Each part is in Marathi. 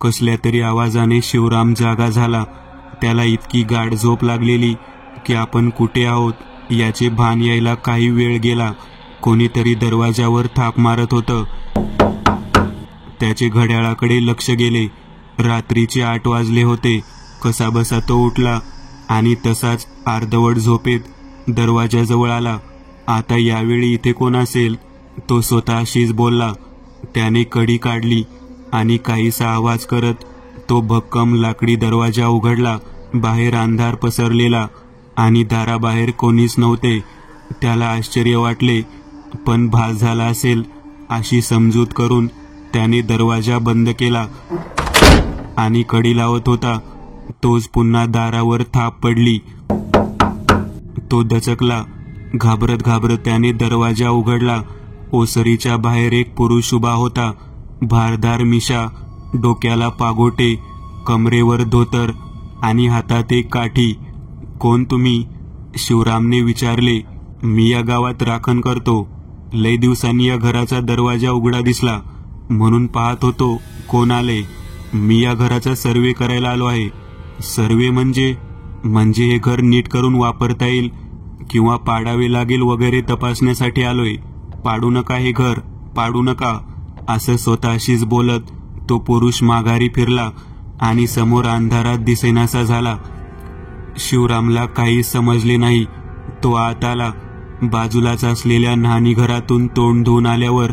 कसल्या तरी आवाजाने शिवराम जागा झाला. त्याला इतकी गाढ झोप लागलेली की आपण कुठे आहोत याचे भान यायला काही वेळ गेला. कोणीतरी दरवाजावर थाप मारत होतं. त्याचे घड्याळाकडे लक्ष गेले. रात्रीचे 8 वाजले होते. कसाबसा तो उठला आणि तसाच अर्धवट झोपेत दरवाजाजवळ आला. आता यावेळी इथे कोण असेल, तो स्वतःशीच बोलला. त्याने कडी काढली आणि काहीसा आवाज करत तो भक्कम लाकडी दरवाजा उघडला. बाहेर अंधार पसरलेला आणि दाराबाहेर कोणीच नव्हते. त्याला आश्चर्य वाटले, पण भास झाला असेल अशी समजूत करून त्याने दरवाजा बंद केला आणि कडी लावत होता. तोच पुन्हा दारावर थाप पडली. तो दचकला. घाबरत घाबरत त्याने दरवाजा उघडला. ओसरीच्या बाहेर एक पुरुष उभा होता. भारदार मिशा, डोक्याला पागोटे, कमरेवर धोतर आणि हातात एक काठी. कोण तुम्ही? शिवरामने विचारले. मी या गावात राखण करतो. लय दिवसांनी या घराचा दरवाजा उघडा दिसला म्हणून पाहत होतो कोण आले. मी या घराचा सर्वे करायला आलो आहे. सर्वे म्हणजे? म्हणजे हे घर नीट करून वापरता येईल किंवा पाडावे लागेल वगैरे तपासण्यासाठी आलोय. पाडू नका हे घर, पाडू नका, असं स्वतःशीच बोलत तो पुरुष माघारी फिरला आणि समोर अंधारात दिसेनासा झाला. शिवरामला काही समजले नाही. तो आत आला. बाजूलाच असलेल्या न्हाणीघरातून तोंड धुवून आल्यावर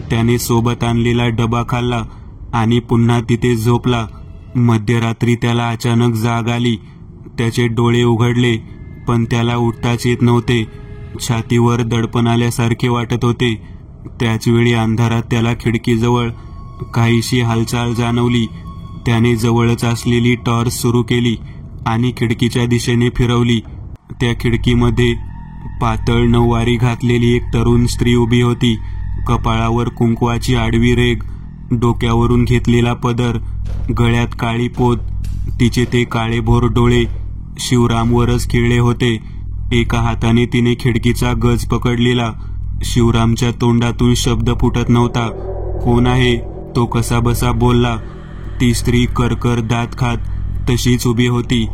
त्याने सोबत आणलेला डबा खाल्ला आणि पुन्हा तिथे झोपला. मध्यरात्री त्याला अचानक जाग आली. त्याचे डोळे उघडले, पण त्याला उठताच येत नव्हते. छातीवर दडपण आल्यासारखे वाटत होते. त्याचवेळी अंधारात त्याला खिडकीजवळ काहीशी हालचाल जाणवली. त्याने जवळच असलेली टॉर्च सुरू केली आणि खिडकीच्या दिशेने फिरवली. त्या खिडकीमध्ये पातळ नऊवारी घातलेली एक तरुण स्त्री उभी होती. कपाळावर कुंकवाची आडवी रेघ, डोक्यावरून घेतलेला पदर, गळ्यात काळी पोत. तिचे ते काळेभोर डोळे शिवरामवरच खिळले होते. एका हाताने तिने खिडकीचा गज पकडलेला. शिवरामच्या तोंडातून शब्द फुटत नव्हता. कोण आहे? तो कसाबसा बोलला. ती स्त्री करकर दात खात तशीच उभी होती.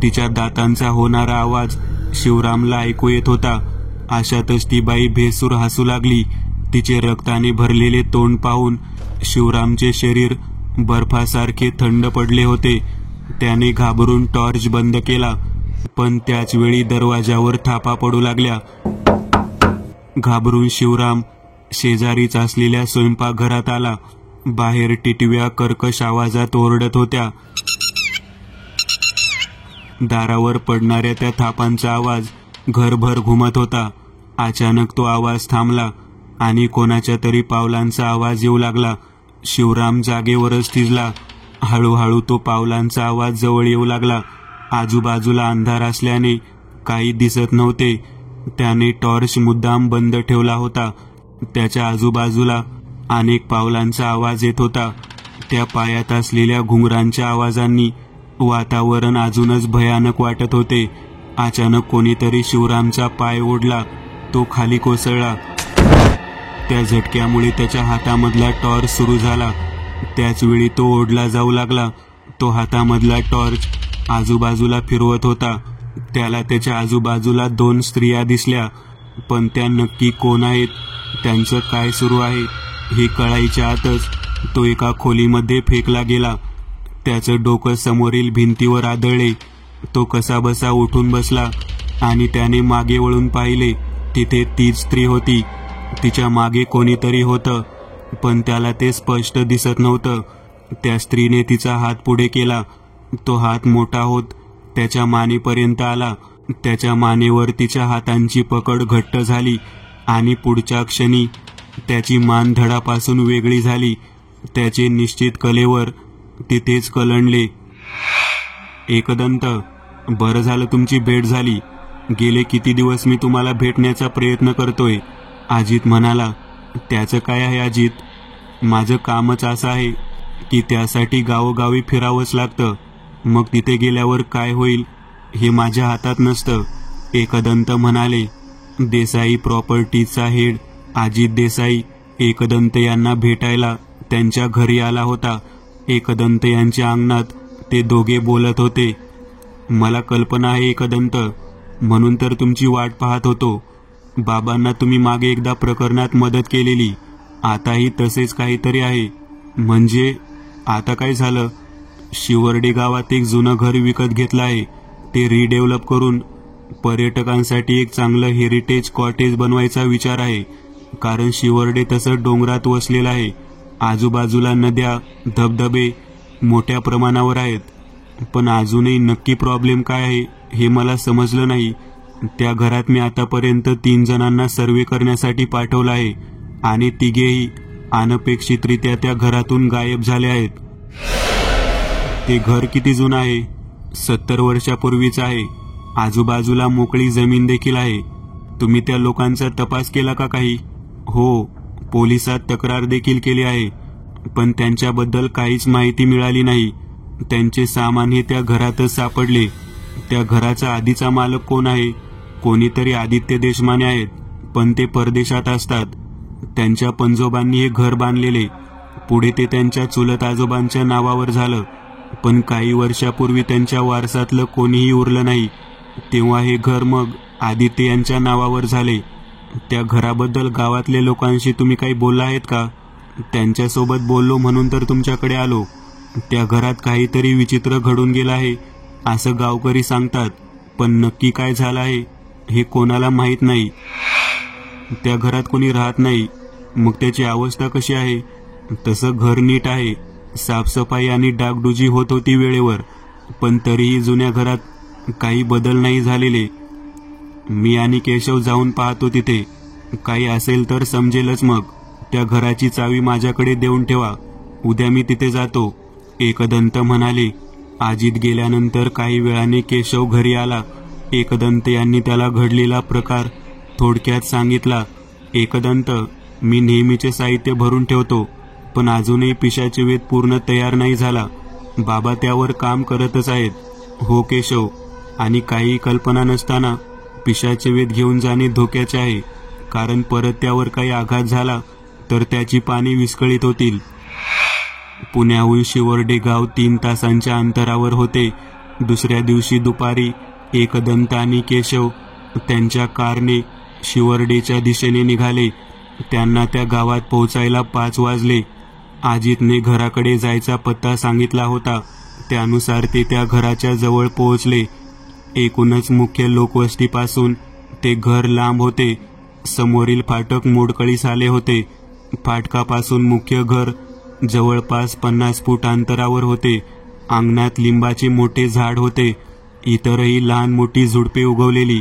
तिच्या दातांचा होणारा आवाज शिवरामला ऐकू येत होता. अशातच ती बाई भेसूर हसू लागली. तिचे रक्ताने भरलेले तोंड पाहून शिवरामचे शरीर बर्फासारखे थंड पडले होते. त्याने घाबरून टॉर्च बंद केला, पण त्याच वेळी दरवाजावर थापा पडू लागल्या. घाबरून शिवराम शेजारीच असलेल्या स्वयंपाकघरात आला. बाहेर टिटव्या कर्कश आवाजात ओरडत होत्या. दारावर पडणाऱ्या त्या थापांचा आवाज घरभर घुमत होता. अचानक तो आवाज थांबला आणि कोणाच्या तरी पावलांचा आवाज येऊ लागला. शिवराम जागेवरच थिजला. हळूहळू तो पावलांचा आवाज जवळ येऊ लागला. आजूबाजूला अंधार असल्याने काही दिसत नव्हते. त्याने टॉर्च मुद्दाम बंद ठेवला होता. त्याच्या आजूबाजूला अनेक पावलांचा आवाज येत होता. त्या पायात असलेल्या घुंगरांच्या आवाजांनी वातावरण अजूनच भयानक वाटत होते. अचानक कोणीतरी शिवरामचा पाय ओढला. तो खाली कोसळला. त्या झटक्यामुळे त्याच्या हातामधला टॉर्च सुरू झाला. त्याचवेळी तो ओढला जाऊ लागला. तो हातामधला टॉर्च आजूबाजूला फिरवत होता. त्याला त्याच्या आजूबाजूला 2 स्त्रिया दिसल्या, पण त्या नक्की कोण आहेत, त्यांचं काय सुरू आहे हे कळायच्या आतच तो एका खोलीमध्ये फेकला गेला. त्याचं डोकं समोरील भिंतीवर आदळले. तो कसाबसा उठून बसला आणि त्याने मागे वळून पाहिले. तिथे तीच स्त्री होती. तिच्या मागे कोणीतरी होतं, पण त्याला ते स्पष्ट दिसत नव्हतं. त्या स्त्रीने तिचा हात पुढे केला. तो हात मोठा होत त्याच्या मानेपर्यंत आला. त्याच्या मानेवर तिच्या हातांची पकड घट्ट झाली आणि पुढच्या क्षणी त्याची मान धडापासून वेगळी झाली. त्याचे निश्चित कलेवर तिथेच कलंडले. एकदंत, बरं झालं तुमची भेट झाली. गेले किती दिवस मी तुम्हाला भेटण्याचा प्रयत्न करतोय. अजित म्हणाला. त्याचं काय आहे अजित? माझं कामच असं आहे की त्यासाठी गावोगावी फिरावंच लागतं. मग तिथे गेल्यावर काय होईल हे माझ्या हातात नसतं, एकदंत म्हणाले. देसाई प्रॉपर्टीचा हेड अजित देसाई एकदंत यांना भेटायला त्यांच्या घरी आला होता. एकदंत यांच्या अंगणात ते दोघे बोलत होते. मला कल्पना आहे एकदंत, म्हणून तर तुमची वाट पाहत होतो. बाबांना तुम्ही मागे एकदा प्रकरणात मदत केलेली, आताही तसेच काहीतरी आहे. म्हणजे आता काय झालं? शिवर्डे गावात एक जुनं घर विकत घेतलं आहे. ते रिडेव्हलप करून पर्यटकांसाठी एक चांगलं हेरिटेज कॉटेज बनवायचा विचार आहे. कारण शिवर्डे तसं डोंगरात वसलेलं आहे. आजूबाजूला नद्या, धबधबे मोठ्या प्रमाणावर आहेत. पण अजूनही नक्की प्रॉब्लेम काय आहे हे मला समजलं नाही. त्या घरात मी आतापर्यंत 3 जणांना सर्वे करण्यासाठी पाठवलं आहे आणि तिघेही अनपेक्षितरित्या त्या घरातून गायब झाले आहेत. ते घर किती जुनं आहे? 70 वर्षापूर्वीच आहे. आजूबाजूला मोकळी जमीन देखील आहे. तुम्ही त्या लोकांचा तपास केला का काही? हो, पोलिसात तक्रार देखील केली आहे, पण त्यांच्याबद्दल काहीच माहिती मिळाली नाही. त्यांचे सामान हे त्या घरातच सापडले. त्या घराचा आधीचा मालक कोण आहे? कोणीतरी आदित्य देशमाने आहेत, पण ते परदेशात असतात. त्यांच्या पंजोबांनी हे घर बांधलेले. पुढे ते त्यांच्या चुलत आजोबांच्या नावावर झालं, पण काही वर्षापूर्वी त्यांच्या वारसातलं कोणीही उरलं नाही. तेव्हा हे घर मग आदित्य यांच्या नावावर झाले. त्या घराबद्दल गावातल्या लोकांशी तुम्ही काही बोलला आहेत का? त्यांच्यासोबत बोललो म्हणून तर तुमच्याकडे आलो. त्या घरात काहीतरी विचित्र घडून गेलं आहे असं गावकरी सांगतात, पण नक्की काय झालं आहे हे कोणाला माहीत नाही. त्या घरात कोणी राहत नाही. मग त्याची अवस्था कशी आहे? तसं घर नीट आहे. साफसफाई आणि डागडुजी होत होती वेळेवर, पण तरीही जुन्या घरात काही बदल नाही झालेले. मी आणि केशव जाऊन पाहतो तिथे. काही असेल तर समजेलच मग. त्या घराची चावी माझ्याकडे देऊन ठेवा. उद्या मी तिथे जातो, एकदंत म्हणाले. अजित गेल्यानंतर काही वेळाने केशव घरी आला. एकदंत यांनी त्याला घडलेला प्रकार थोडक्यात सांगितला. एकदंत, मी नेहमीचे साहित्य भरून ठेवतो, पण अजूनही पिशाचे वेध पूर्ण तयार नाही झाला. बाबा त्यावर काम करतच आहेत. हो केशव, आणि काही कल्पना नसताना पिशाचे वेध घेऊन जाणे धोक्याचे आहे, कारण परत त्यावर काही आघात झाला तर त्याची पाने विस्कळीत होतील. पुण्याहून शिवर्डे गाव 3 तासांच्या अंतरावर होते. दुसऱ्या दिवशी दुपारी एकदंत आणि केशव त्यांच्या कारने शिवर्डेच्या दिशेने निघाले. त्यांना त्या गावात पोहोचायला 5 वाजले. अजितने घराकडे जायचा पत्ता सांगितला होता, त्यानुसार ते त्या घराच्या जवळ पोहोचले. एकूणच मुख्य लोकवस्तीपासून ते घर लांब होते. समोरील फाटक मोडकळीस आले होते. फाटकापासून मुख्य घर जवळपास 50 फूट अंतरावर होते. अंगणात लिंबाचे मोठे झाड होते. इतरही लहान मोठी झुडपे उगवलेली.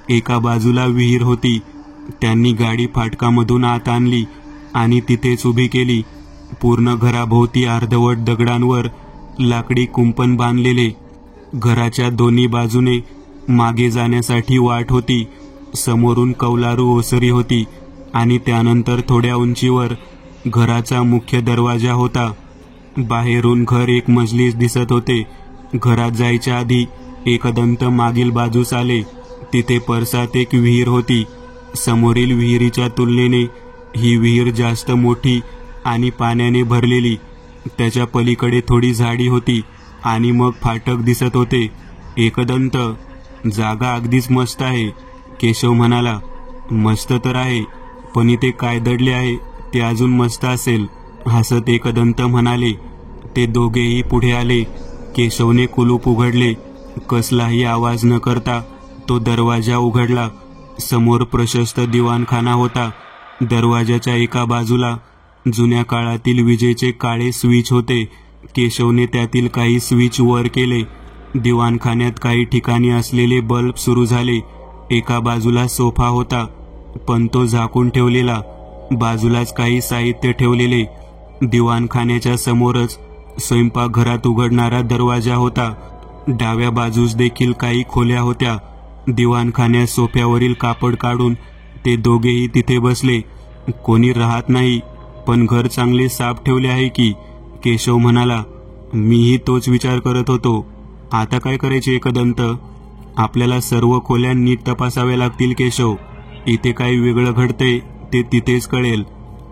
एका बाजूला विहीर होती. त्यांनी गाडी फाटकामधून आत आणली आणि तिथेच उभी केली. पूर्ण घराभोवती अर्धवट दगडांवर लाकडी कुंपण बांधलेले. घराच्या दोन्ही बाजूने मागे जाण्यासाठी वाट होती. समोरून कौलारू ओसरी होती आणि त्यानंतर थोड्या उंचीवर घराचा मुख्य दरवाजा होता. बाहेरून घर एक मजलीस दिसत होते. घरात जायच्या आधी एकदंत मागील बाजूस आले. तिथे परसात एक विहीर होती. समोरील विहिरीच्या तुलनेने ही विहीर जास्त मोठी आणि पाण्याने भरलेली. त्याच्या पलीकडे थोडी झाडी होती आणि मग फाटक दिसत होते. एकदंत, जागा अगदीच मस्त आहे, केशव म्हणाला. मस्त तर आहे, पण इथे काय दडले आहे ते अजून मस्त असेल, हसत एकदंत म्हणाले. ते दोघेही पुढे आले. केशवने कुलूप उघडले. कसलाही आवाज न करता तो दरवाजा उघडला. समोर प्रशस्त दिवाणखाना होता. दरवाजाच्या एका बाजूला जुन्या काळातील विजेचे काळे स्विच होते. केशवने त्यातील काही स्विच वर केले. दिवाणखान्यात काही ठिकाणी असलेले बल्ब सुरू झाले. एका बाजूला सोफा होता, पण तो झाकून ठेवलेला. बाजूलाच काही साहित्य ठेवलेले. दिवाणखान्याच्या समोरच स्वयंपाकघरात उघडणारा दरवाजा होता. डाव्या बाजूस देखील काही खोल्या होत्या. दिवाणखान्यात सोफ्यावरील कापड काढून ते दोघेही तिथे बसले. कोणी राहत नाही, पण घर चांगले साफ ठेवले आहे की, केशव म्हणाला. मीही तोच विचार करत होतो. आता काय करायचे एकदंत? आपल्याला सर्व खोल्या नीट तपासाव्या लागतील केशव. इथे काही वेगळं घडतंय ते तिथेच कळेल.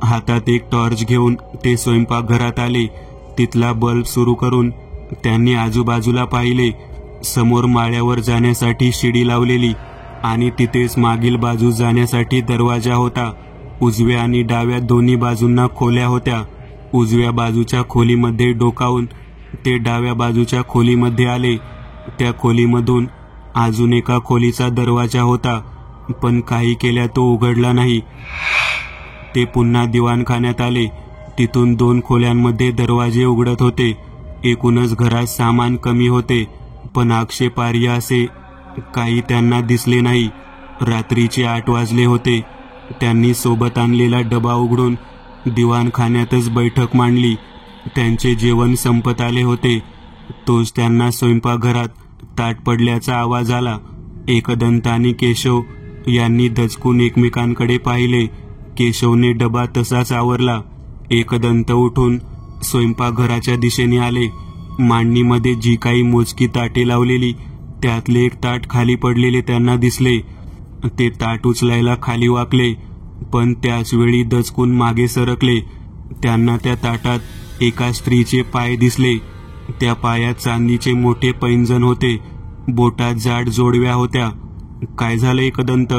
हातात एक टॉर्च घेऊन ते स्वयंपाकघरात आले. तिथला बल्ब सुरू करून त्यांनी आजूबाजूला पाहिले. समोर माळ्यावर जाण्यासाठी शिडी लावलेली आणि तिथेच मागील बाजूस जाण्यासाठी दरवाजा होता. उजव्या आणि डाव्या दोन्ही बाजूंना खोल्या होत्या. उजव्या बाजूच्या खोलीमध्ये डोकावून ते डाव्या बाजूच्या खोलीमध्ये आले. त्या खोलीमधून अजून एका खोलीचा दरवाजा होता, पण काही केल्या तो उघडला नाही. ते पुन्हा दिवाणखान्यात आले. तिथून 2 खोल्यांमध्ये दरवाजे उघडत होते. एकूणच घरात सामान कमी होते, पण आक्षेपार्ह असे काही त्यांना दिसले नाही. रात्रीचे 8 वाजले होते. त्यांनी सोबत आणलेला डबा उघडून दिवाणखान्यातच बैठक मांडली. त्यांचे जेवण संपत आले होते. तोच त्यांना स्वयंपाकघरात ताट पडल्याचा आवाज आला. एकदंत आणि केशव यांनी दचकून एकमेकांकडे पाहिले. केशवने डबा तसाच आवरला. एकदंत उठून स्वयंपाकघराच्या दिशेने आले. मांडणीमध्ये जी काही मोजकी ताटे लावलेली त्यातले एक ताट खाली पडलेले त्यांना दिसले. ते ताट उचलायला खाली वाकले, पण त्याच वेळी दचकून मागे सरकले. त्यांना त्या ताटात एका स्त्रीचे पाय दिसले. त्या पायात चांदीचे मोठे पैंजण होते. बोटात जाड जोडव्या होत्या. काय झालं एकदंत?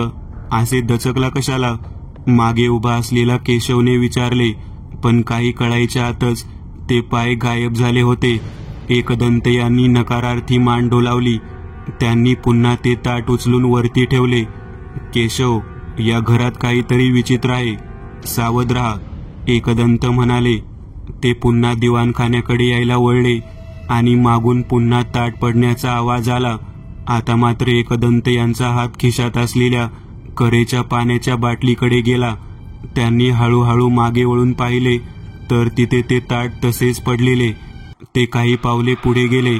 असे दचकला कशाला? मागे उभा असलेला केशवने विचारले, पण काही कळायच्या आतच ते पाय गायब झाले होते. एकदंत यांनी नकारार्थी मान डोलावली. त्यांनी पुन्हा ते ताट उचलून वरती ठेवले. केशव, या घरात काहीतरी विचित्र आहे, सावध राहा, एकदंत म्हणाले. ते पुन्हा दिवाणखान्याकडे यायला वळले आणि मागून पुन्हा ताट पडण्याचा आवाज आला. आता मात्र एकदंत यांचा हात खिशात असलेल्या करेच्या पाण्याच्या बाटलीकडे गेला. त्यांनी हळूहळू मागे वळून पाहिले तर तिथे ते ताट तसेच पडलेले. ते काही पावले पुढे गेले.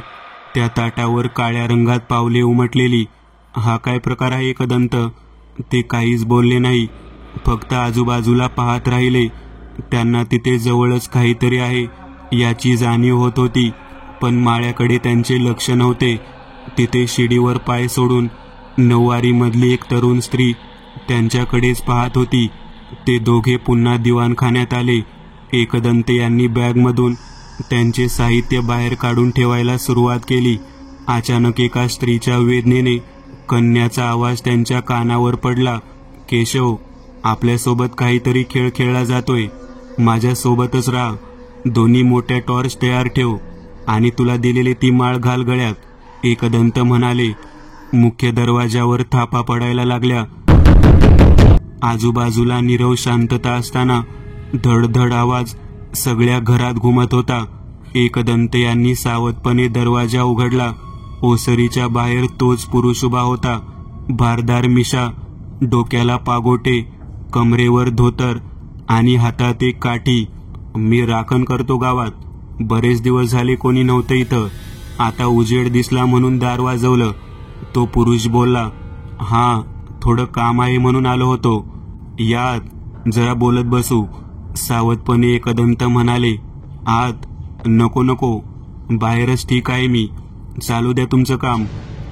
त्या ताटावर काळ्या रंगात पावले उमटलेली. हा काय प्रकार आहे एकदंत? ते काहीच बोलले नाही, फक्त आजूबाजूला पाहत राहिले. त्यांना तिथे जवळच काहीतरी आहे याची जाणीव होत होती, पण माळ्याकडे त्यांचे लक्ष नव्हते. तिथे शिडीवर पाय सोडून 9वारी मधली एक तरुण स्त्री त्यांच्याकडेच पाहत होती. ते दोघे पुन्हा दिवाणखान्यात आले. एकदंत यांनी बॅगमधून त्यांचे साहित्य बाहेर काढून ठेवायला सुरुवात केली. अचानक एका स्त्रीच्या वेदनेने कन्याचा आवाज त्यांच्या कानावर पडला. केशव, आपल्यासोबत काहीतरी खेळ खेळला जातोय. माझ्यासोबतच राहा. दोन्ही मोठ्या टॉर्च तयार ठेव आणि तुला दिलेली ती माळ घाल गळ्यात, एकदंत म्हणाले. मुख्य दरवाजावर थापा पडायला लागल्या. आजूबाजूला नीरव शांतता असताना धडधड आवाज सगळ्या घरात घुमत होता. एकदंत यांनी सावधपणे दरवाजा उघडला. ओसरीच्या बाहेर तोच पुरुष उभा होता. भारदार मिशा, डोक्याला पागोटे, कमरेवर धोतर आणि हातात एक काठी. मी राखण करतो गावात. बरेच दिवस झाले कोणी नव्हतं इथं. आता उजेड दिसला म्हणून दार वाजवलं. तो पुरुष बोलला. हा, थोडं काम आहे म्हणून आलो होतो. यात, जरा बोलत बसू, सावधपणे एकदंत म्हणाले. आत? नको नको, बाहेरच ठीक आहे मी. चालू द्या तुमचं काम,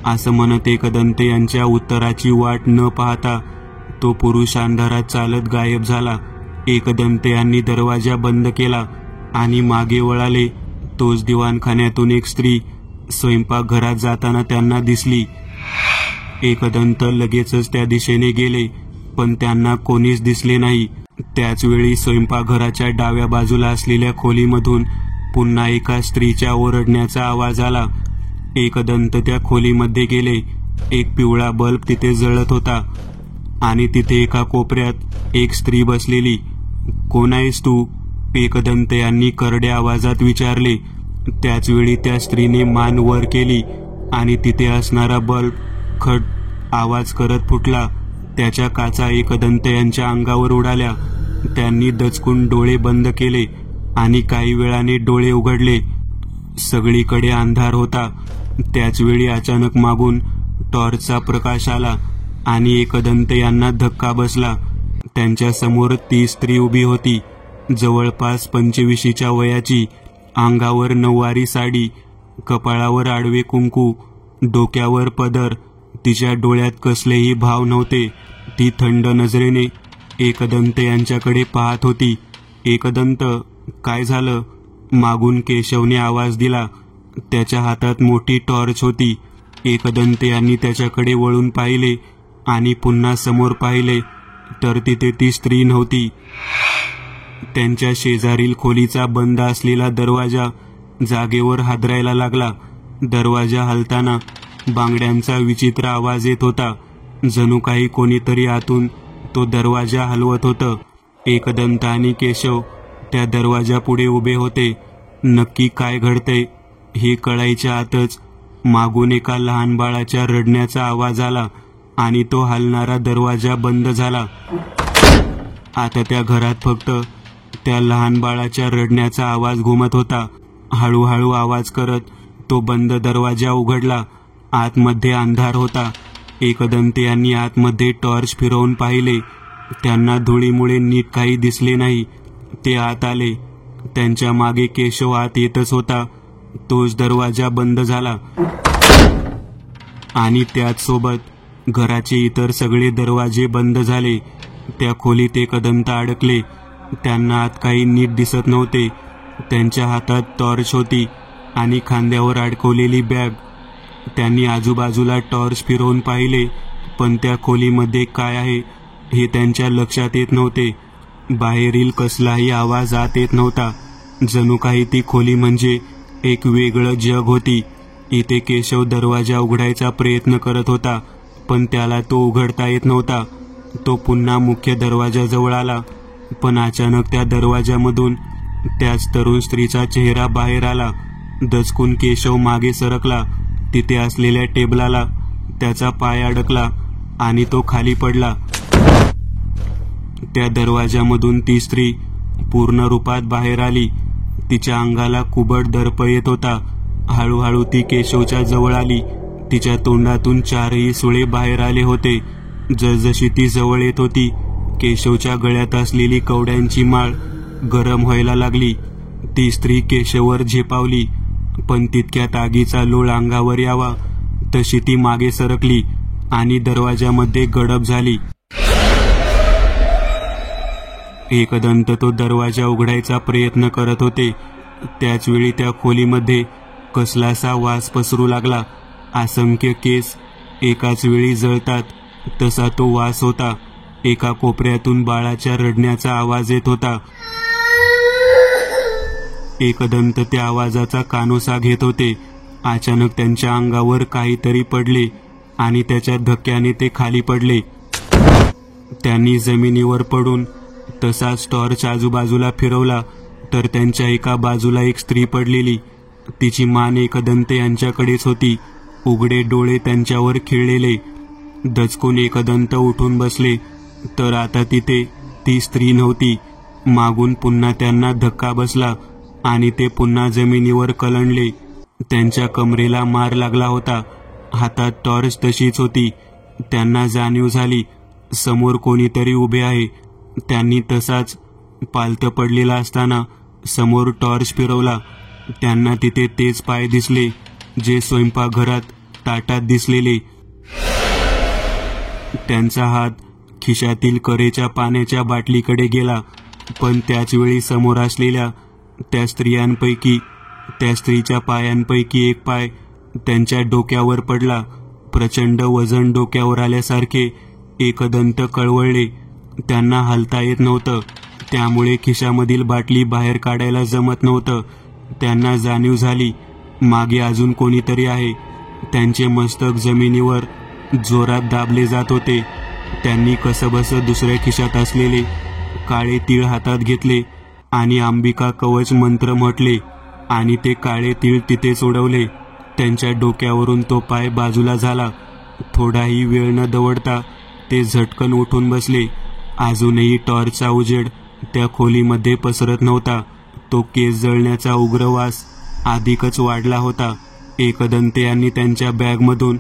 असं म्हणत एकदंत यांच्या उत्तराची वाट न पाहता तो पुरुष अंधारात चालत गायब झाला. एकदंत यांनी दरवाजा बंद केला आणि मागे वळाले. तोच दिवाणखान्यातून एक स्त्री स्वयंपाकघरात जाताना त्यांना दिसली. एकदंत लगेचच त्या दिशेने गेले, पण त्यांना कोणीच दिसले नाही. त्याच वेळी स्वयंपाकघराच्या डाव्या बाजूला असलेल्या खोलीमधून पुन्हा एका स्त्रीच्या ओरडण्याचा आवाज आला. एकदंत त्या खोलीमध्ये गेले. एक पिवळा बल्ब तिथे जळत होता आणि तिथे एका कोपऱ्यात एक स्त्री बसलेली. कोण आहेस तू? एकदंत यांनी करड्या आवाजात विचारले. त्याच वेळी त्या स्त्रीने मान वर केली आणि तिथे असणारा बल्ब खट आवाज करत फुटला. त्याच्या काचा एकदंत यांच्या अंगावर उडाल्या. त्यांनी दचकून डोळे बंद केले आणि काही वेळाने डोळे उघडले. सगळीकडे अंधार होता. त्याच वेळी अचानक मागून टॉर्चचा प्रकाश आला आणि एकदंत यांना धक्का बसला. त्यांच्या समोर ती स्त्री उभी होती, जवळपास 25च्या वयाची. अंगावर 9वारी साडी, कपाळावर आडवे कुंकू, डोक्यावर पदर. तिच्या डोळ्यात कसलेही भाव नव्हते. ती थंड नजरेने एकदंत यांच्याकडे पाहत होती. एकदंत, काय झालं? मागून केशवने आवाज दिला. त्याच्या हातात मोठी टॉर्च होती. एकदंत यांनी त्याच्याकडे वळून पाहिले आणि पुन्हा समोर पाहिले तर तिथे ती स्त्री नव्हती. त्यांच्या शेजारील खोलीचा बंद असलेला दरवाजा जागेवर हादरायला लागला. दरवाजा हलताना बांगड्यांचा विचित्र आवाज येत होता. जणू काही कोणीतरी आतून तो दरवाजा हलवत होतं. एकदंत आणि केशव त्या दरवाजापुढे उभे होते. नक्की काय घडतंय हे कळायच्या आतच मागून एका लहान बाळाच्या रडण्याचा आवाज आला आणि तो हलणारा दरवाजा बंद झाला. आता त्या घरात फक्त त्या लहान बाळाच्या रडण्याचा आवाज घुमत होता. हळूहळू आवाज करत तो बंद दरवाजा उघडला. आतमध्ये अंधार होता. एकदंत यांनी आतमध्ये टॉर्च फिरवून पाहिले. त्यांना धुळीमुळे नीट काही दिसले नाही. ते आत आले. त्यांच्या मागे केशव आत येतच होता. तोच दरवाजा बंद झाला आणि त्याच सोबत घराचे इतर सगळे दरवाजे बंद झाले. त्या खोलीत एकदंत अडकले. त्यांना आत काही नीट दिसत नव्हते. त्यांच्या हातात टॉर्च होती आणि खांद्यावर अडकवलेली बॅग. त्यांनी आजूबाजूला टॉर्च फिरवून पाहिले, पण त्या खोलीमध्ये काय आहे हे त्यांच्या लक्षात येत नव्हते. बाहेरील कसलाही आवाज आत येत नव्हता. जणू काही ती खोली म्हणजे एक वेगळं जग होती. इथे केशव दरवाजा उघडायचा प्रयत्न करत होता, पण त्याला तो उघडता येत नव्हता. तो पुन्हा मुख्य दरवाजाजवळ आला, पण अचानक त्या दरवाजामधून त्याच तरुण स्त्रीचा चेहरा बाहेर आला. दचकून केशव मागे सरकला. तिथे असलेल्या टेबलाला त्याचा पाय अडकला आणि तो खाली पडला. त्या दरवाजामधून ती स्त्री पूर्ण रूपात बाहेर आली. तिच्या अंगाला कुबट दर्प येत होता. हळूहळू ती केशवच्या जवळ आली. तिच्या तोंडातून 4ही सुळे बाहेर आले होते. जसजशी ती जवळ येत होती, केशवच्या गळ्यात असलेली कवड्यांची माळ गरम व्हायला लागली. ती स्त्री केशववर झेपावली, पण तितक्यात आगीचा लोळ अंगावर यावा तशी ती मागे सरकली आणि दरवाजामध्ये गडप झाली. एकदंत तो दरवाजा उघडायचा प्रयत्न करत होते. त्याचवेळी त्या खोलीमध्ये कसलासा वास पसरू लागला. असंख्य केस एकाच वेळी जळतात तसा तो वास होता. एका कोपऱ्यातून बाळाच्या रडण्याचा आवाज येत होता. एकदंत त्या आवाजाचा कानोसा घेत होते. अचानक त्यांच्या अंगावर काहीतरी पडले आणि त्याच्या धक्क्याने ते खाली पडले. त्यांनी जमिनीवर पडून तसाच टॉर्च आजूबाजूला फिरवला तर त्यांच्या एका बाजूला एक स्त्री पडलेली. तिची मान एकदंत यांच्याकडेच होती. उघडे डोळे त्यांच्यावर खिळलेले. दचकून एकदंत उठून बसले तर आता तिथे ती स्त्री नव्हती. मागून पुन्हा त्यांना धक्का बसला आणि ते पुन्हा जमिनीवर कलंडले. त्यांच्या कमरेला मार लागला होता. हातात टॉर्च तशीच होती. त्यांना जाणीव झाली समोर कोणीतरी उभे आहे. त्यांनी तसाच पालथ पडलेला असताना समोर टॉर्च फिरवला. त्यांना तिथे तेच पाय दिसले जे स्वयंपाकघरात ताटात दिसलेले. त्यांचा हात खिशातील करेच्या पाण्याच्या बाटलीकडे गेला, पण त्याचवेळी समोर असलेल्या त्या स्त्रीच्या पायांपैकी एक पाय त्यांच्या डोक्यावर पडला. प्रचंड वजन डोक्यावर आल्यासारखे एकदंत कळवळले. त्यांना हलता येत नव्हतं, त्यामुळे खिशामधील बाटली बाहेर काढायला जमत नव्हतं. त्यांना जाणीव झाली मागे अजून कोणीतरी आहे. त्यांचे मस्तक जमिनीवर जोरात दाबले जात होते. त्यांनी कसंबसं दुसऱ्या खिशात असलेले काळे तीळ हातात घेतले आणि अंबिका कवच मंत्र म्हटले आणि ते काळे तीळ तिथेच उडवले. त्यांच्या डोक्यावरून तो पाय बाजूला झाला. थोडाही वेळ न दवडता ते झटकन उठून बसले. अजूनही टॉर्चचा उजेड त्या खोलीमध्ये पसरत नव्हता. तो केस जळण्याचा उग्र वास अधिकच वाढला होता. एकदंत यांनी त्यांच्या बॅगमधून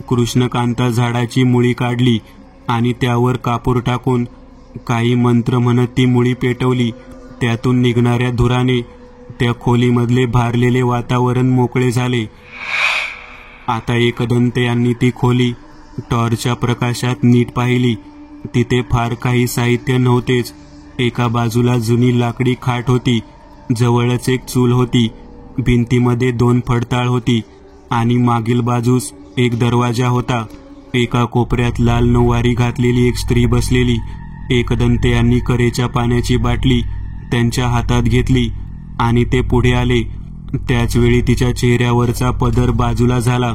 कृष्णकांता झाडाची मुळी काढली आणि त्यावर कापूर टाकून काही मंत्र म्हणत ती मुळी पेटवली. त्यातून निघणाऱ्या धुराने त्या खोलीमधले भारलेले वातावरण मोकळे झाले. आता एकदंत यांनी ती खोली टॉर्चच्या प्रकाशात नीट पाहिली. तिथे फार काही साहित्य नव्हतेच. एका बाजूला जुनी लाकडी खाट होती जवळच एक चूल होती. भिंतीमध्ये 2 फडताळ होती आणि मागील बाजूस एक दरवाजा होता. एका कोपऱ्यात लाल नऊवारी घातलेली एक स्त्री बसलेली. एकदंत यांनी करेच्या पाण्याची बाटली त्यांच्या हातात घेतली आणि ते पुढे आले. त्याच वेळी तिच्या चेहऱ्यावरचा पदर बाजूला झाला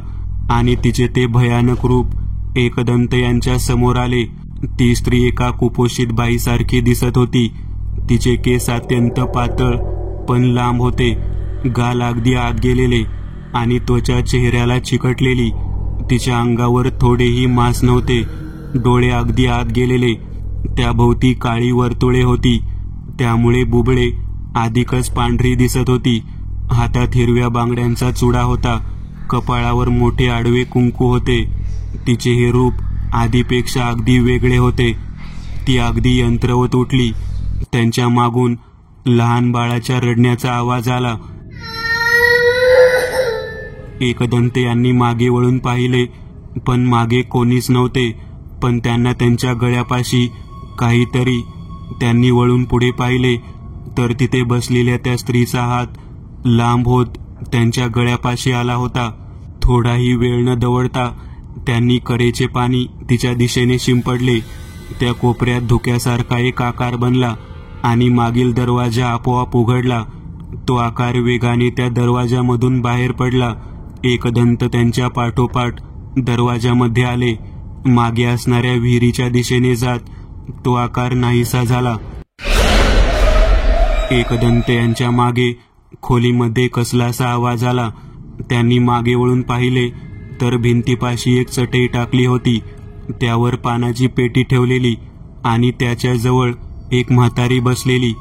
आणि तिचे ते भयानक रूप एकदंत यांच्या समोर आले. ती स्त्री एका कुपोषित बाईसारखी दिसत होती. तिचे केस अत्यंत पातळ पण लांब होते, गाल अगदी आत गेलेले आणि त्वचा चेहऱ्याला चिकटलेली. तिच्या अंगावर थोडेही मांस नव्हते, डोळे अगदी आत गेलेले. त्याभोवती काळी वर्तुळे होती, त्यामुळे बुबळे अधिकच पांढरी दिसत होती. हातात हिरव्या बांगड्यांचा चुडा होता, कपाळावर मोठे आडवे कुंकू होते. तिचे हे रूप आधीपेक्षा अगदी वेगळे होते. ती अगदी यंत्रवत उठली. त्यांच्या मागून लहान बाळाच्या रडण्याचा आवाज आला. एकदंत यांनी मागे वळून पाहिले, पण मागे कोणीच नव्हते. पण त्यांना त्यांच्या गळ्यापाशी काहीतरी. त्यांनी वळून पुढे पाहिले तर तिथे बसलेल्या त्या स्त्रीचा हात लांब होत त्यांच्या गळ्यापाशी आला होता. थोडाही वेळ न दवडता त्यांनी करेचे पाणी तिच्या दिशेने शिंपडले. त्या कोपऱ्यात धुक्यासारखा एक आकार बनला आणि मागील दरवाजा आपोआप उघडला. तो आकार वेगाने त्या दरवाजामधून बाहेर पडला. एकदंत त्यांच्या पाठोपाठ दरवाजामध्ये आले. मागे असणाऱ्या विहिरीच्या दिशेने जात तो आकार नाहीसा झाला. एकदंत यांच्या मागे खोलीमध्ये कसलासा आवाज आला. त्यांनी मागे वळून पाहिले तर भिंतीपाशी एक चटई टाकली होती, त्यावर पानाची पेटी ठेवलेली आणि त्याच्या जवळ एक म्हातारी बसलेली.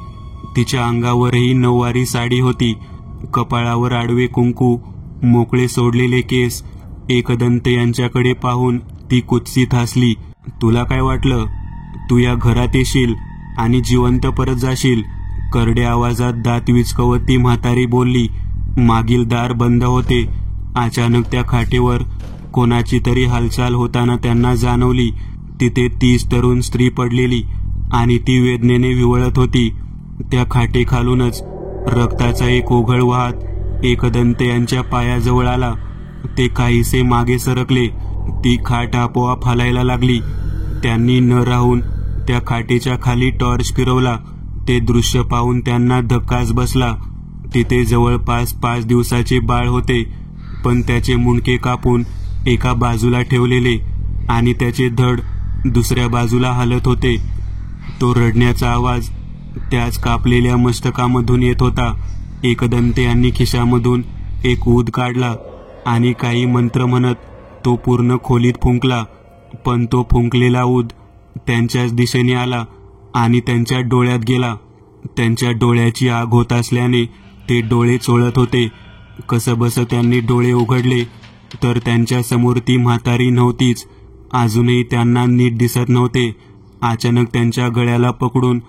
तिच्या अंगावरही नऊवारी साडी होती, कपाळावर आडवे कुंकू, मोकळे सोडलेले केस. एकदंत यांच्याकडे पाहून ती कुत्सित हसली. तुला काय वाटलं? तू या घरात येशील आणि जिवंत परत जाशील? करड्या आवाजात दात विचकवत ती म्हातारी बोलली. मागील दार बंद होते. अचानक त्या खाटेवर कोणाची तरी हालचाल होताना त्यांना जाणवली. तिथे 30 तरुण स्त्री पडलेली आणि ती वेदनेने विवळत होती. त्या खाटेखालूनच रक्ताचा एक ओघळ वाहत एकदंत यांच्या पायाजवळ आला. ते काहीसे मागे सरकले. ती खाट आपोआप हलायला लागली. त्यांनी न राहून त्या खाटेच्या खाली टॉर्च फिरवला. ते दृश्य पाहून त्यांना धक्काच बसला. तिथे जवळपास 5 दिवसाचे बाळ होते, पण त्याचे मुंडके कापून एका बाजूला ठेवलेले आणि त्याचे धड दुसऱ्या बाजूला हलत होते. तो रडण्याचा आवाज त्याच कापलेल्या मस्तकामधून येत होता. एकदंत यांनी खिशामधून एक ऊद काढला आणि काही मंत्र म्हणत तो पूर्ण खोलीत फुंकला. पण तो फुंकलेला ऊद त्यांच्याच दिशेने आला आणि त्यांच्या डोळ्यात गेला. त्यांच्या डोळ्याची आग होत असल्याने ते डोळे चोळत होते. कसंबसं त्यांनी डोळे उघडले तर त्यांच्या समोर ती म्हातारी नव्हतीच. अजूनही त्यांना नीट दिसत नव्हते. अचानक त्यांच्या गळ्याला पकडून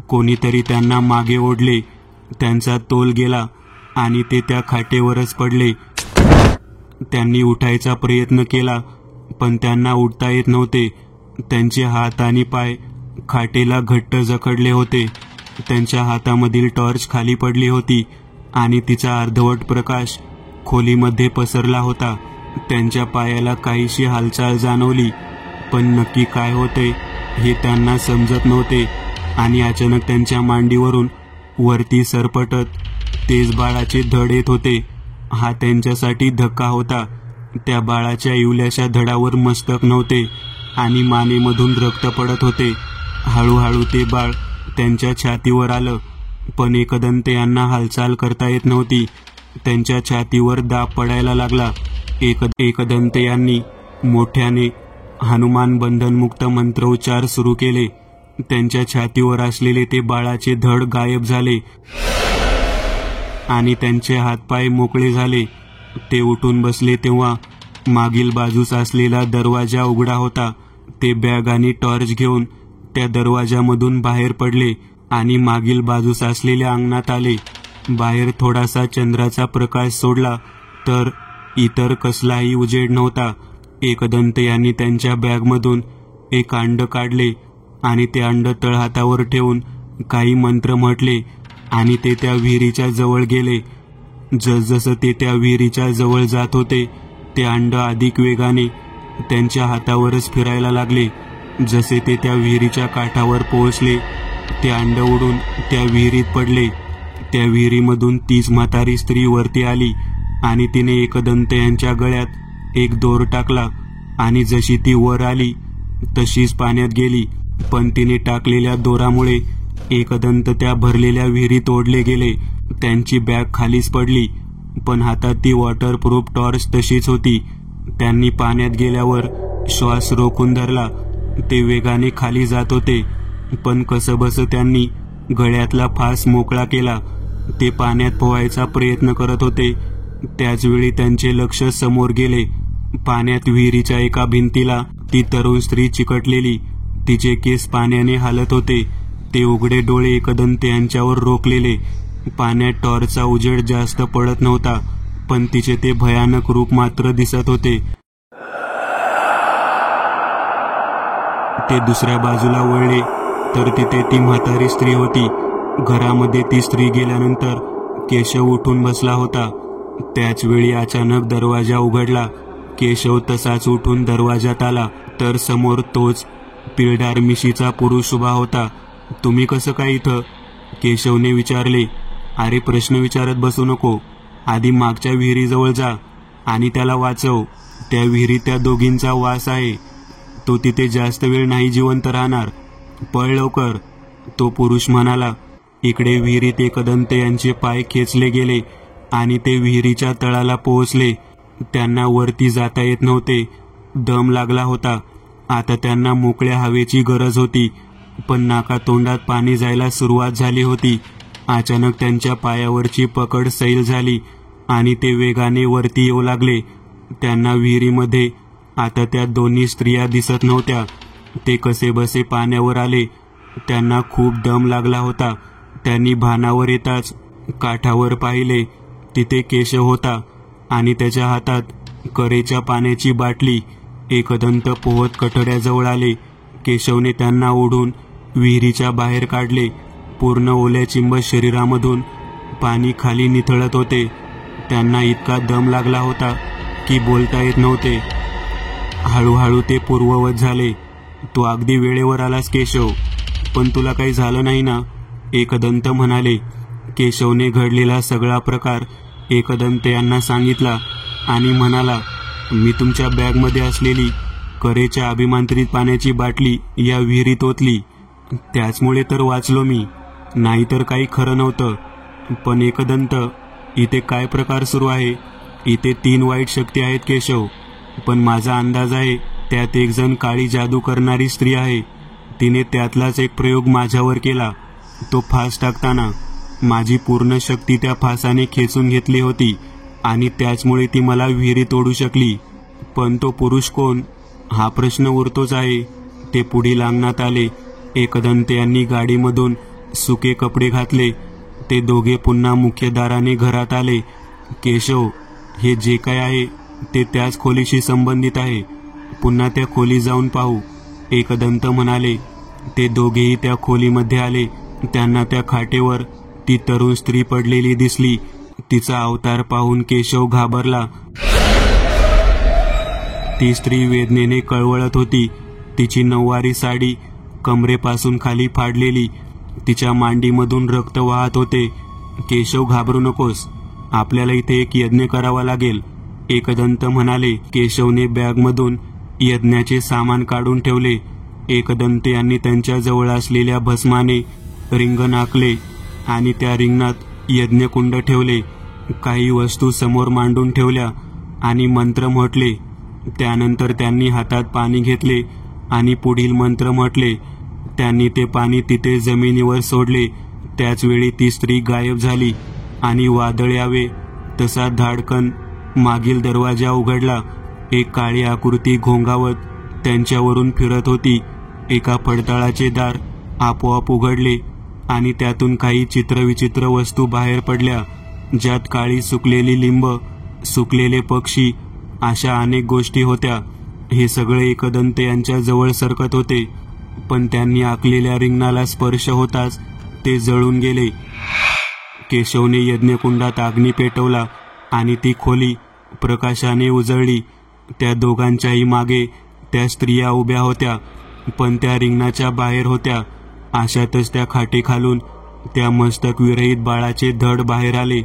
कोणीतरी त्यांना मागे ओढले. त्यांचा तोल गेला आणि ते त्या खाटेवरच पडले. त्यांनी उठायचा प्रयत्न केला, पण त्यांना उठता येत नव्हते. त्यांचे हात आणि पाय खाटेला घट्ट जखडले होते. त्यांच्या हातामधील टॉर्च खाली पडली होती आणि तिचा अर्धवट प्रकाश खोलीमध्ये पसरला होता. त्यांच्या पायाला काहीशी हालचाल जाणवली, पण नक्की काय होते हे त्यांना समजत नव्हते. आणि अचानक त्यांच्या मांडीवरून वरती सरपटत तेज बाळाचे धड येत होते. हा त्यांच्यासाठी धक्का होता. त्या बाळाच्या इवल्याच्या धडावर मस्तक नव्हते आणि मानेमधून रक्त पडत होते. हळूहळू ते बाळ त्यांच्या छातीवर आलं, पण एकदंत यांना हालचाल करता येत नव्हती. त्यांच्या छातीवर दाब पडायला लागला. एकदंत यांनी मोठ्याने हनुमान बंधनमुक्त मंत्रोच्चार सुरू केले. त्यांच्या छातीवर असलेले ते बाळाचे धड गायब झाले आणि त्यांचे हातपाय मोकळे झाले. ते उठून बसले तेव्हा मागील बाजूस असलेला दरवाजा उघडा होता. ते बॅग आणि टॉर्च घेऊन त्या दरवाजामधून बाहेर पडले आणि मागील बाजूस असलेल्या अंगणात आले. बाहेर थोडासा चंद्राचा प्रकाश सोडला तर इतर कसलाही उजेड नव्हता. एकदंत यांनी त्यांच्या बॅगमधून एक अंड काढले आणि ते अंड तळहातावर ठेवून काही मंत्र म्हटले आणि ते त्या विहिरीच्या जवळ गेले. जसजसं ते त्या विहिरीच्या जवळ जात होते ते अंड अधिक वेगाने त्यांच्या हातावरच फिरायला लागले. जसे ते त्या विहिरीच्या काठावर पोहोचले ते अंड उडून त्या विहिरीत पडले. त्या विहिरीमधून तीच म्हातारी स्त्री वरती आली आणि तिने एकदंत यांच्या गळ्यात एक दोर टाकला आणि जशी ती वर आली तशीच पाण्यात गेली. पण तिने टाकलेल्या दोरामुळे एकदंत त्या भरलेल्या विहिरीत ओढले गेले. त्यांची बॅग खालीच पडली, पण हातात ती वॉटरप्रूफ टॉर्च तशीच होती. त्यांनी पाण्यात गेल्यावर श्वास रोखून धरला. ते वेगाने खाली जात होते, पण कसंबसं त्यांनी गळ्यातला फास मोकळा केला. ते पाण्यात पोहायचा प्रयत्न करत होते. त्याचवेळी त्यांचे लक्ष समोर गेले. पाण्यात विहिरीच्या एका भिंतीला ती तरुण स्त्री चिकटलेली. तिचे केस पाण्याने हालत होते. ते उघडे डोळे एकदंत यांच्यावर रोखलेले. पाण्यात टॉर्चचा उजेड जास्त पडत नव्हता, पण तिचे ते भयानक रूप मात्र दिसत होते. ते दुसऱ्या बाजूला वळले तर तिथे ती म्हातारी स्त्री होती. घरामध्ये ती स्त्री गेल्यानंतर केशव उठून बसला होता. त्याच वेळी अचानक दरवाजा उघडला. केशव तसाच उठून दरवाजात आला तर समोर तोच पिळदार मिशीचा पुरुष उभा होता. तुम्ही कसं काय इथं? केशवने विचारले. अरे प्रश्न विचारत बसू नको, आधी मागच्या विहिरीजवळ जा आणि त्याला वाचव. त्या विहिरीत त्या दोघींचा वास आहे. तो तिथे जास्त वेळ नाही जिवंत राहणार. पळ लवकर, तो पुरुष म्हणाला. इकडे विहिरीत एकदंत यांचे पाय खेचले गेले आणि ते विहिरीच्या तळाला पोहोचले. त्यांना वरती जाता येत नव्हते. दम लागला होता. आता त्यांना मोकळ्या हवेची गरज होती, पण नाकातोंडात पाणी जायला सुरुवात झाली होती. अचानक त्यांच्या पायावरची पकड सैल झाली आणि ते वेगाने वरती येऊ लागले. त्यांना विहिरीमध्ये आता त्या दोन्ही स्त्रिया दिसत नव्हत्या. ते कसेबसे पाण्यावर आले. त्यांना खूप दम लागला होता. त्यांनी भानावर येताच काठावर पाहिले. तिथे केशव होता आणि त्याच्या हातात करेच्या पाण्याची बाटली. एकदंत पोहत कठड्याजवळ आले. केशवने त्यांना ओढून विहिरीच्या बाहेर काढले. पूर्ण ओल्या चिंब शरीरामधून पाणी खाली निथळत होते. त्यांना इतका दम लागला होता की बोलता येत नव्हते. हळूहळू ते पूर्ववत झाले. तू अगदी वेळेवर आलास केशव, पण तुला काही झालं नाही ना? एकदंत म्हणाले. केशवने घडलेला सगळा प्रकार एकदंत यांना सांगितला आणि म्हणाला, मी तुमच्या बॅगमध्ये असलेली करेच्या अभिमंत्रित पाण्याची बाटली या विहिरीत ओतली. त्याचमुळे तर वाचलो मी, नाहीतर काही खरं नव्हतं. पण एकदंत, इथे काय प्रकार सुरू आहे? इथे 3 वाईट शक्ती आहेत केशव, पण माझा अंदाज आहे त्यात एक जण काळी जादू करणारी स्त्री आहे. तिने त्यातलाच एक प्रयोग माझ्यावर केला. तो फास टाकताना माझी पूर्ण शक्ती त्या फासाने खेचून घेतली होती आणि त्याचमुळे ती मला विहिरीत ओढू शकली. पण तो पुरुष कोण हा प्रश्न उरतोच आहे. ते पुढील अंगणात आले. एकदंत यांनी गाडीमधून सुके कपडे घातले. ते दोघे पुन्हा मुख्य दाराने घरात आले. केशव, हे जे काय आहे ते त्याच खोलीशी संबंधित आहे. पुन्हा त्या खोली जाऊन पाहू, एकदंत म्हणाले. ते दोघेही त्या खोलीमध्ये आले. त्यांना त्या खाटेवर ती तरुण स्त्री पडलेली दिसली. तिचा अवतार पाहून केशव घाबरला. ती स्त्री वेदनेने कळवळत होती. तिची नऊवारी साडी कमरेपासून खाली फाडलेली. तिच्या मांडीमधून रक्त वाहत होते. केशव, घाबरू नकोस, आपल्याला इथे एक यज्ञ करावा लागेल, एकदंत म्हणाले. केशवने बॅगमधून यज्ञाचे सामान काढून ठेवले. एकदंत यांनी त्यांच्या जवळ असलेल्या भस्माने रिंगण आखले आणि त्या रिंगणात यज्ञकुंड ठेवले. काही वस्तू समोर मांडून ठेवल्या आणि मंत्र म्हटले. त्यानंतर त्यांनी हातात पाणी घेतले आणि पुढील मंत्र म्हटले. त्यांनी ते पाणी तिथे जमिनीवर सोडले. त्याचवेळी ती स्त्री गायब झाली आणि वादळ यावे तसा धाडकन मागील दरवाजा उघडला. एक काळी आकृती घोंगावत त्यांच्यावरून फिरत होती. एका पडताळाचे दार आपोआप उघडले आणि त्यातून काही चित्रविचित्र वस्तू बाहेर पडल्या, ज्यात काळी सुकलेली लिंब, सुकलेले पक्षी अशा अनेक गोष्टी होत्या. हे सगळे एकदंत यांच्या जवळ सरकत होते, पण त्यांनी आखलेल्या रिंगणाला स्पर्श होताच ते जळून गेले. केशवने यज्ञकुंडात अग्नी पेटवला आणि ती खोली प्रकाशाने उजळली. त्या दोघांच्याही मागे त्या स्त्रिया उभ्या होत्या, पण त्या रिंगणाच्या बाहेर होत्या. अशातच त्या खाटेखालून त्या मस्तक विरहित बाळाचे धड बाहेर आले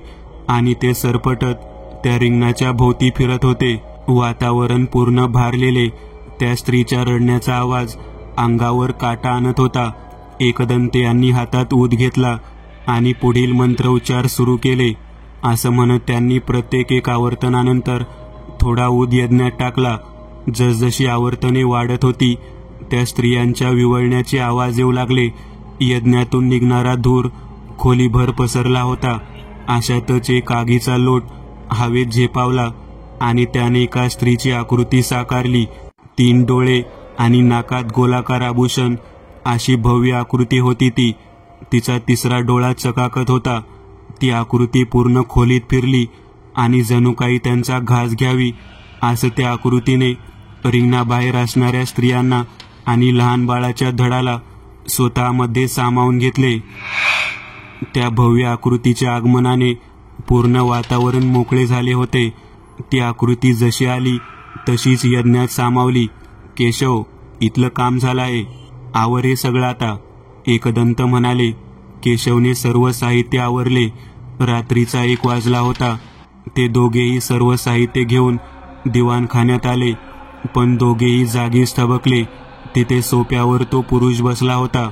आणि ते सरपटत त्या रिंगणाच्या भोवती फिरत होते. वातावरण पूर्ण भारलेले. त्या स्त्रीच्या रडण्याचा आवाज अंगावर काटा आणत होता. एकदंत यांनी हातात ऊद घेतला आणि पुढील मंत्र उच्चार सुरू केले. असं म्हणत त्यांनी प्रत्येक एक आवर्तनानंतर थोडा ऊद यज्ञात टाकला. जसजशी आवर्तने वाढत होती त्या स्त्रियांच्या विवळण्याचे आवाज येऊ लागले. यज्ञातून निघणारा धूर खोलीभर पसरला होता. अशातच एक आगीचा लोट हवेत झेपावला आणि त्याने एका स्त्रीची आकृती साकारली. 3 डोळे आणि नाकात गोलाकार आभूषण अशी भव्य आकृती होती ती. तिचा 3रा डोळा चकाकत होता. ती आकृती पूर्ण खोलीत फिरली आणि जणू काही त्यांचा घास घ्यावी असं त्या आकृतीने रिंगणाबाहेर असणाऱ्या स्त्रियांना आणि लहान बाळाच्या धडाला स्वतःमध्ये सामावून घेतले. त्या भव्य आकृतीच्या आगमनाने पूर्ण वातावरण मोकळे झाले होते. ती आकृती जशी आली तशीच यज्ञात सामावली. केशव, इथलं काम झालं आहे, आवर हे सगळं आता, एकदंत म्हणाले. केशवने सर्व साहित्य आवरले. रात्रीचा 1 वाजला होता. ते दोघेही सर्व साहित्य घेऊन दिवाणखान्यात आले, पण दोघेही जागीच थबकले. तिथे सोप्यावर तो पुरुष बसला होता.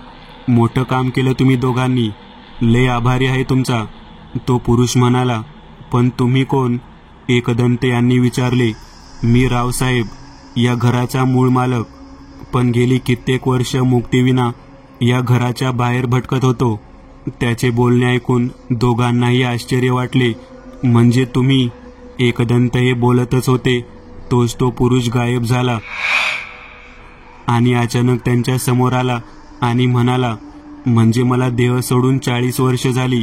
मोठं काम केलं तुम्ही दोघांनी, लय आभारी आहे तुमचा, तो पुरुष म्हणाला. पण तुम्ही कोण? एकदंत यांनी विचारले. मी रावसाहेब, या घराचा मूळ मालक, पण गेली कित्येक वर्ष मुक्तीविना या घराच्या बाहेर भटकत होतो. त्याचे बोलणे ऐकून दोघांनाही आश्चर्य वाटले. म्हणजे तुम्ही? एकदंत हे बोलतच होते तोच तो पुरुष गायब झाला आणि अचानक त्यांच्या समोर आला आणि म्हणाला, म्हणजे मला देह सोडून 40 वर्ष झाली.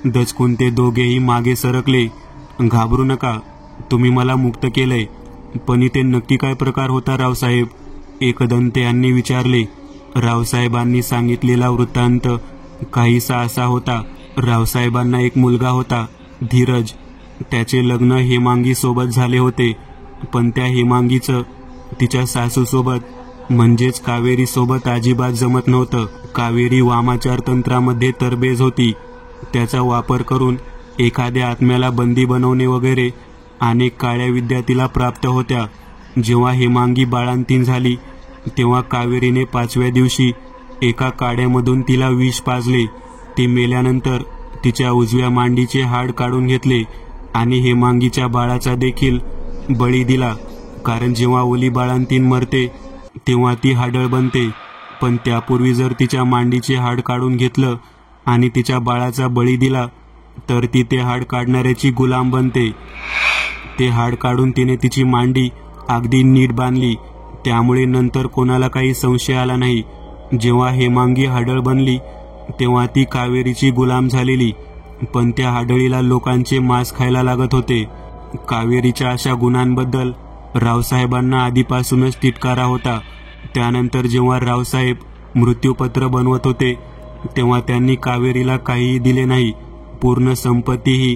दचकून ते दोघेही मागे सरकले. घाबरू नका, तुम्ही मला मुक्त केलंय, पण इथे नक्की काय प्रकार होता रावसाहेब? एकदंत यांनी विचारले. रावसाहेबांनी सांगितलेला वृत्तांत काहीसा असा होता. रावसाहेबांना एक मुलगा होता, धीरज. त्याचे लग्न हेमांगी सोबत झाले होते, पण त्या हेमांगीचं तिच्या सासूसोबत म्हणजेच कावेरी सोबत अजिबात जमत नव्हतं. कावेरी वामाचार तंत्रामध्ये तरबेज होती. त्याचा वापर करून एखाद्या आत्म्याला बंदी बनवणे वगैरे अनेक काळ्या विद्या तिला प्राप्त होत्या. जेव्हा हेमांगी बाळंतीण झाली तेव्हा कावेरीने 5व्या दिवशी एका काड्यामधून तिला विष पाजले. ती मेल्यानंतर तिच्या उजव्या मांडीचे हाड काढून घेतले आणि हेमांगीच्या बाळाचा देखील बळी दिला. कारण जेव्हा ओली बाळंतीण मरते तेव्हा ती हाडळ बनते, पण त्यापूर्वी जर तिच्या मांडीचे हाड काढून घेतलं आणि तिच्या बाळाचा बळी दिला तर ती ते हाड काढणाऱ्याची गुलाम बनते. ते हाड काढून तिने तिची मांडी अगदी नीट बांधली. त्यामुळे नंतर कोणाला काही संशय आला नाही. जेव्हा हेमांगी हाडळ बनली तेव्हा ती कावेरीची गुलाम झालेली, पण त्या हाडळीला लोकांचे मांस खायला लागत होते. कावेरीच्या अशा गुणांबद्दल रावसाहेबांना आधीपासूनच तिटकारा होता. त्यानंतर जेव्हा रावसाहेब मृत्यूपत्र बनवत होते तेव्हा त्यांनी कावेरीला काहीही दिले नाही. पूर्ण संपत्तीही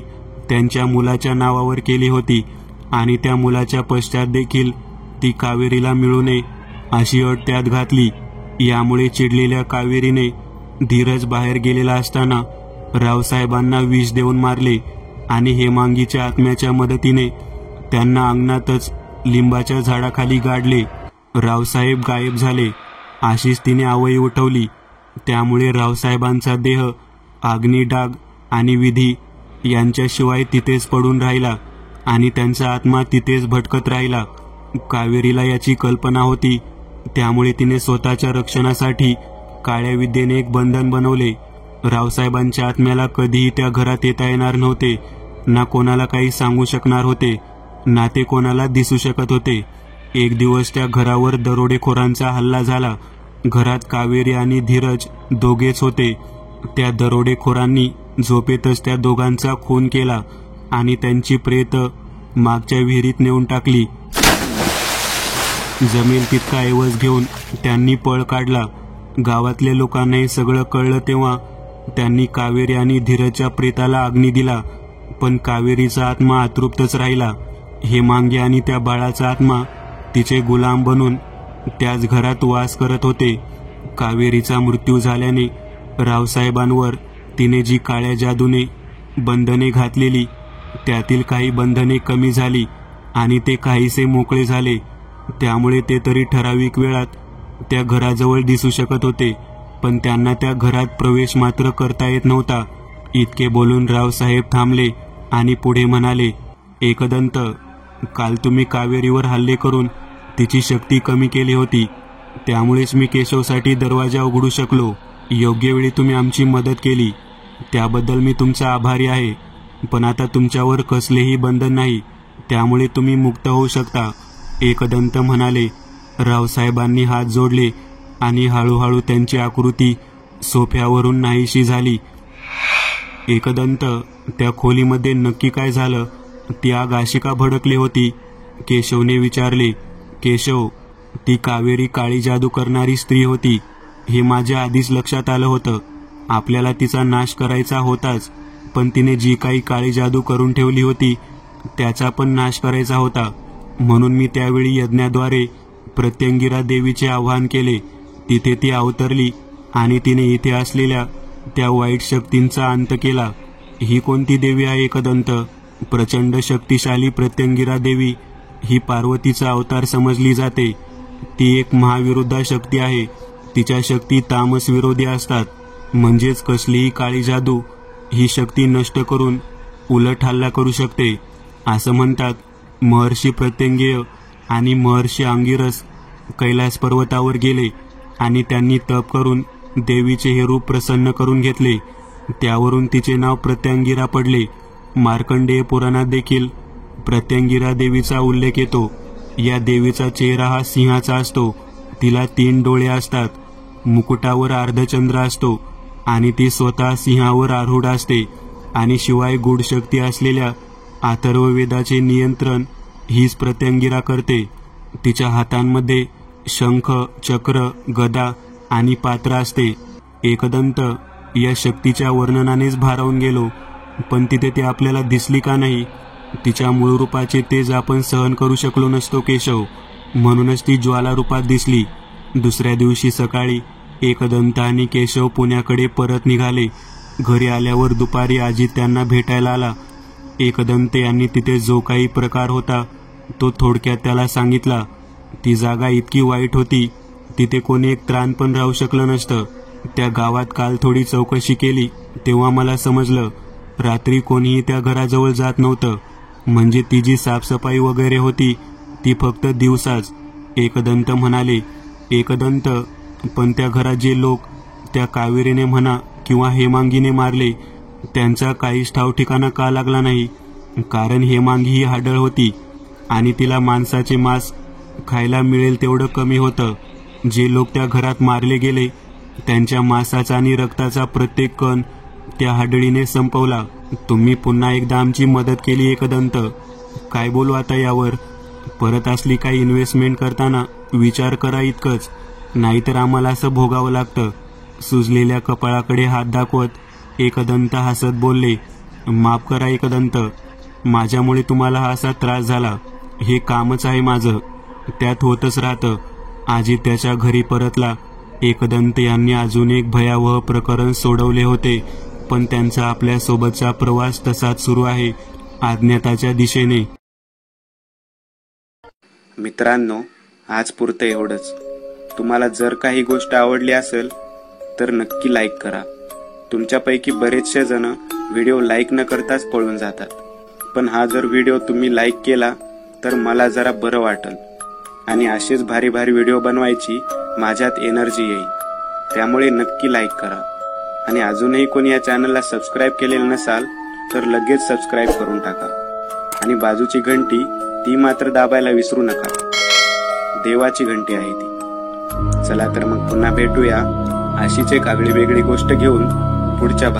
त्यांच्या मुलाच्या नावावर केली होती आणि त्या मुलाच्या पश्चात देखील ती कावेरीला मिळू नये अशी अट त्यात घातली. यामुळे चिडलेल्या कावेरीने धीरज बाहेर गेलेला असताना रावसाहेबांना विष देऊन मारले आणि हेमांगीच्या आत्म्याच्या मदतीने त्यांना अंगणातच लिंबाच्या झाडाखाली गाडले. रावसाहेब गायब झाले. अशीच तिने आवई उठवली. त्यामुळे रावसाहेबांचा देह अग्निडाग आणि विधी यांच्याशिवाय तिथेच पडून राहिला आणि त्यांचा आत्मा तिथेच भटकत राहिला. कावेरीला याची कल्पना होती, त्यामुळे तिने स्वतःच्या रक्षणासाठी काळ्या विद्येने एक बंधन बनवले. रावसाहेबांच्या आत्म्याला कधीही त्या घरात येता येणार नव्हते, ना कोणाला काही सांगू शकणार होते, ना ते कोणाला दिसू शकत होते. एक दिवस त्या घरावर दरोडेखोरांचा हल्ला झाला. घरात कावेरी आणि धीरज दोघेच होते. त्या दरोडेखोरांनी झोपेतच त्या दोघांचा खून केला आणि त्यांची प्रेत मागच्या विहिरीत नेऊन टाकली. जमेल तितका ऐवज घेऊन त्यांनी पळ काढला. गावातल्या लोकांना हे सगळं कळलं तेव्हा त्यांनी कावेरी आणि धीरजच्या प्रेताला अग्नी दिला, पण कावेरीचा आत्मा अतृप्तच राहिला. हेमांगी आणि त्या बाळाचा आत्मा तिचे गुलाम बनून त्याच घरात वास करत होते. कावेरीचा मृत्यू झाल्याने रावसाहेबांवर तिने जी काळ्या जादूने बंधने घातलेली त्यातील काही बंधने कमी झाली आणि ते काहीसे मोकळे झाले. त्यामुळे ते तरी ठराविक वेळात त्या घराजवळ दिसू शकत होते, पण त्यांना त्या घरात प्रवेश मात्र करता येत नव्हता. इतके बोलून रावसाहेब थांबले आणि पुढे म्हणाले, एकदंत, काल तुम्ही कावेरीवर हल्ले करून तिची शक्ती कमी केली होती. त्यामुळेच मी केशवसाठी दरवाजा उघडू शकलो. योग्य वेळी तुम्ही आमची मदत केली, त्याबद्दल मी तुमचा आभारी आहे. पण आता तुमच्यावर कसलेही बंधन नाही, त्यामुळे तुम्ही मुक्त होऊ शकता. एकदंत म्हणाले. रावसाहेबांनी हात जोडले आणि हळूहळू त्यांची आकृती सोफ्यावरून नाहीशी झाली. एकदंत, त्या खोलीमध्ये नक्की काय झालं? ती आग अशी का भडकली होती? केशवने विचारले. केशव, ती कावेरी काळी जादू करणारी स्त्री होती, हे माझ्या आधीच लक्षात आलं होतं. आपल्याला तिचा नाश करायचा होताच, पण तिने जी काही काळी जादू करून ठेवली होती त्याचा पण नाश करायचा होता. म्हणून मी त्यावेळी यज्ञाद्वारे प्रत्यंगिरा देवीचे आवाहन केले. तिथे ती अवतरली आणि तिने इथे असलेल्या त्या वाईट शक्तींचा अंत केला. ही कोणती देवी आहे एकदंत? प्रचंड शक्तिशाली प्रत्यंगिरा देवी ही पार्वतीचा अवतार समजली जाते. ती एक महाविरुद्धा शक्ती आहे. तिच्या शक्ती तामस विरोधी असतात, म्हणजेच कसलीही काळी जादू ही शक्ती नष्ट करून उलट हल्ला करू शकते. असं म्हणतात. महर्षी प्रत्यंगेय आणि महर्षी अंगिरस कैलास पर्वतावर गेले आणि त्यांनी तप करून देवीचे हे रूप प्रसन्न करून घेतले. त्यावरून तिचे नाव प्रत्यंगिरा पडले. मार्कंडेय पुराणात देखील प्रत्यंगिरा देवीचा उल्लेख येतो. या देवीचा चेहरा हा सिंहाचा असतो. तिला 3 डोळे असतात. मुकुटावर अर्धचंद्र असतो आणि ती स्वतः सिंहावर आरूढ असते. आणि शिवाय गूढ शक्ती असलेल्या अथर्ववेदाचे नियंत्रण हीच प्रत्यंगिरा करते. तिच्या हातांमध्ये शंख, चक्र, गदा आणि पात्र असते. एकदंत, या शक्तीच्या वर्णनानेच भारावून गेलो, पण तिथे ती आपल्याला दिसली का नाही? तिच्या मूळ रूपाचे तेज आपण सहन करू शकलो नसतो केशव, म्हणूनच ती ज्वाला रूपात दिसली. दुसऱ्या दिवशी सकाळी एकदंत आणि केशव पुण्याकडे परत निघाले. घरी आल्यावर दुपारी अजित त्यांना भेटायला आला. एकदंत यांनी तिथे जो काही प्रकार होता तो थोडक्यात त्याला सांगितला. ती जागा इतकी वाईट होती, तिथे कोणी एक त्राण पण राहू शकलं नसतं. त्या गावात काल थोडी चौकशी केली तेव्हा मला समजलं, रात्री कोणीही त्या घराजवळ जात नव्हतं. म्हणजे ती जी साफसफाई वगैरे होती ती फक्त दिवसाच. एकदंत म्हणाले. एकदंत, पण त्या घरात जे लोक त्या कावेरीने म्हणा किंवा हेमांगीने मारले त्यांचा काहीच ठाव ठिकाणा का लागला नाही? कारण हेमांगी ही हाडळ होती आणि तिला माणसाचे मांस खायला मिळेल तेवढं कमी होतं. जे लोक त्या घरात मारले गेले त्यांच्या मांसाचा आणि रक्ताचा प्रत्येक कण त्या हाडळीने संपवला. तुम्ही पुन्हा एकदा आमची मदत केली एकदंत. काय बोलू आता यावर? परत असली काही इन्व्हेस्टमेंट करताना विचार करा इतकंच, नाहीतर आम्हाला असं भोगावं लागतं. सुजलेल्या कपाळाकडे हात दाखवत एकदंत हसत बोलले. माफ करा एकदंत, माझ्यामुळे तुम्हाला हा असा त्रास झाला. हे कामच आहे माझं, त्यात होतच राहतं. आजी त्याच्या घरी परतला. एकदंत यांनी अजून एक भयावह प्रकरण सोडवले होते, पण त्यांचा आपल्यासोबतचा प्रवास तसाच सुरू आहे, अज्ञाताच्या दिशेने. मित्रांनो, आज पुरतं एवढंच. तुम्हाला जर काही गोष्ट आवडली असेल तर नक्की लाईक करा. तुमच्यापैकी बरेचसे जण व्हिडिओ लाईक न करताच पळून जातात, पण हा जर व्हिडिओ तुम्ही लाईक केला तर मला जरा बरं वाटेल आणि असेच भारी भारी व्हिडिओ बनवायची माझ्यात एनर्जी येईल. त्यामुळे नक्की लाईक करा. आणि अजूनही कोणी या चॅनलला सबस्क्राईब केलेलं नसाल तर लगेच सबस्क्राईब करून टाका. आणि बाजूची घंटी ती मात्र दाबायला विसरू नका. देवाची घंटी आहे ती. चला तर मग पुन्हा भेटूया अशीच एक आगळी वेगळी गोष्ट घेऊन पुढच्या